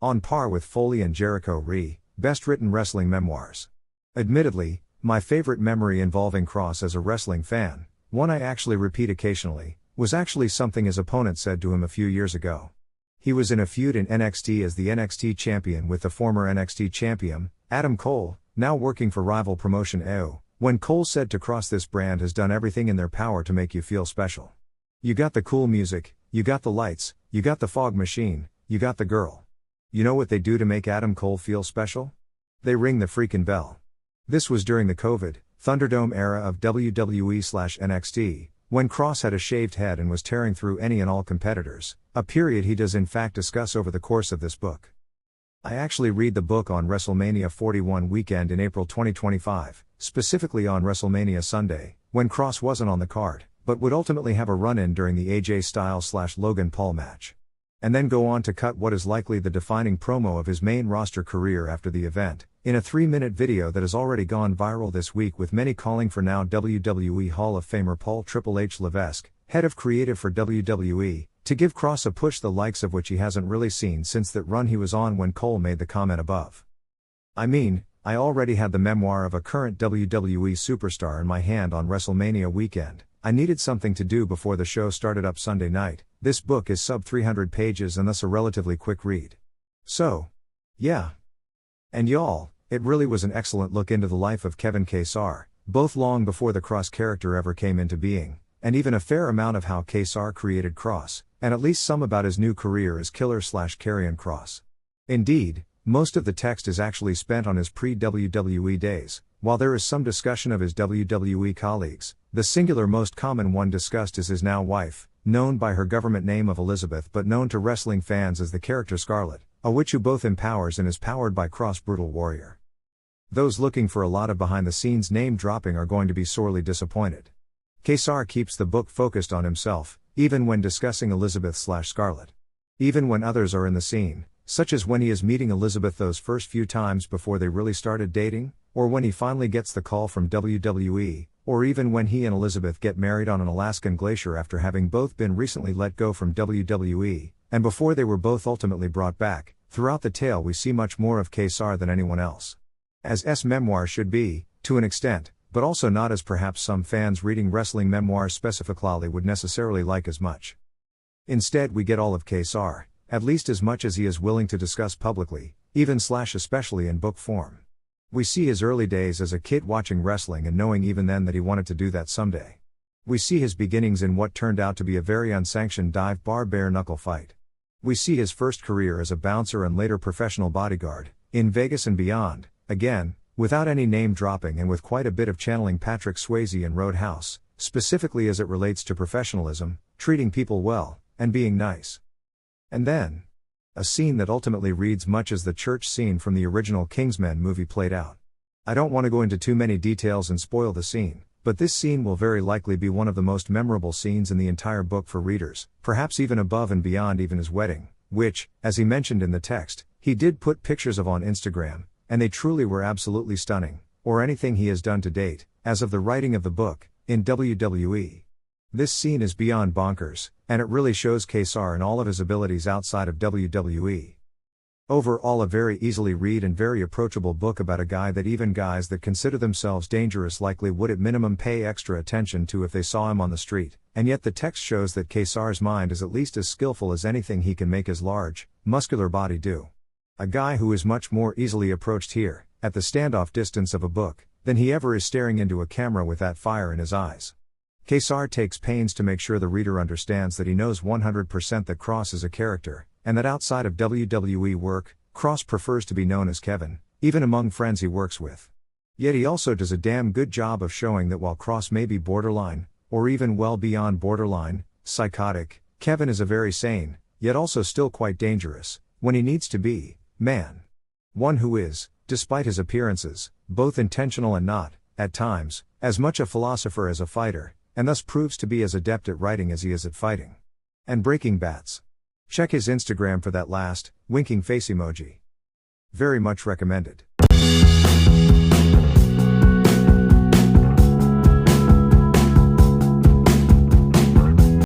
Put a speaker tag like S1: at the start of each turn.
S1: On par with Foley and Jericho Ree, best written wrestling memoirs. Admittedly, my favorite memory involving Kross as a wrestling fan, one I actually repeat occasionally, was actually something his opponent said to him a few years ago. He was in a feud in NXT as the NXT champion with the former NXT champion, Adam Cole, now working for rival promotion AO, when Cole said to Kross, "This brand has done everything in their power to make you feel special. You got the cool music, you got the lights, you got the fog machine, you got the girl. You know what they do to make Adam Cole feel special? They ring the freaking bell." This was during the COVID, Thunderdome era of WWE/NXT, when Kross had a shaved head and was tearing through any and all competitors, a period he does in fact discuss over the course of this book. I actually read the book on WrestleMania 41 weekend in April 2025, specifically on WrestleMania Sunday, when Kross wasn't on the card, but would ultimately have a run-in during the AJ Styles/Logan Paul match. And then go on to cut what is likely the defining promo of his main roster career after the event, in a 3-minute video that has already gone viral this week, with many calling for now WWE Hall of Famer Paul Triple H Levesque, head of creative for WWE, to give Kross a push the likes of which he hasn't really seen since that run he was on when Cole made the comment above. I mean, I already had the memoir of a current WWE superstar in my hand on WrestleMania weekend. I needed something to do before the show started up Sunday night. This book is sub 300 pages and thus a relatively quick read. So, yeah. And y'all, it really was an excellent look into the life of Kevin Kesar, both long before the Kross character ever came into being, and even a fair amount of how Kesar created Kross, and at least some about his new career as Killer/Karrion Kross. Indeed, most of the text is actually spent on his pre-WWE days, while there is some discussion of his WWE colleagues. The singular most common one discussed is his now wife, known by her government name of Elizabeth but known to wrestling fans as the character Scarlett, a witch who both empowers and is powered by Kross Brutal Warrior. Those looking for a lot of behind-the-scenes name-dropping are going to be sorely disappointed. Kesar keeps the book focused on himself, even when discussing Elizabeth/Scarlett. Even when others are in the scene, such as when he is meeting Elizabeth those first few times before they really started dating, or when he finally gets the call from WWE, or even when he and Elizabeth get married on an Alaskan glacier after having both been recently let go from WWE, and before they were both ultimately brought back. Throughout the tale we see much more of Kesar than anyone else. As S memoir should be, to an extent, but also not as perhaps some fans reading wrestling memoirs specifically would necessarily like as much. Instead we get all of Kesar, at least as much as he is willing to discuss publicly, even/especially in book form. We see his early days as a kid watching wrestling and knowing even then that he wanted to do that someday. We see his beginnings in what turned out to be a very unsanctioned dive bar bare knuckle fight. We see his first career as a bouncer and later professional bodyguard, in Vegas and beyond, again, without any name dropping and with quite a bit of channeling Patrick Swayze in Roadhouse, specifically as it relates to professionalism, treating people well, and being nice. And then, a scene that ultimately reads much as the church scene from the original Kingsman movie played out. I don't want to go into too many details and spoil the scene, but this scene will very likely be one of the most memorable scenes in the entire book for readers, perhaps even above and beyond even his wedding, which, as he mentioned in the text, he did put pictures of on Instagram, and they truly were absolutely stunning, or anything he has done to date, as of the writing of the book, in WWE. This scene is beyond bonkers, and it really shows Kesar and all of his abilities outside of WWE. Overall a very easily read and very approachable book about a guy that even guys that consider themselves dangerous likely would at minimum pay extra attention to if they saw him on the street, and yet the text shows that Kesar's mind is at least as skillful as anything he can make his large, muscular body do. A guy who is much more easily approached here, at the standoff distance of a book, than he ever is staring into a camera with that fire in his eyes. Kesar takes pains to make sure the reader understands that he knows 100% that Kross is a character, and that outside of WWE work, Kross prefers to be known as Kevin, even among friends he works with. Yet he also does a damn good job of showing that while Kross may be borderline, or even well beyond borderline, psychotic, Kevin is a very sane, yet also still quite dangerous, when he needs to be, man. One who is, despite his appearances, both intentional and not, at times, as much a philosopher as a fighter, and thus proves to be as adept at writing as he is at fighting. And breaking bats. Check his Instagram for that last, winking face emoji. Very much recommended.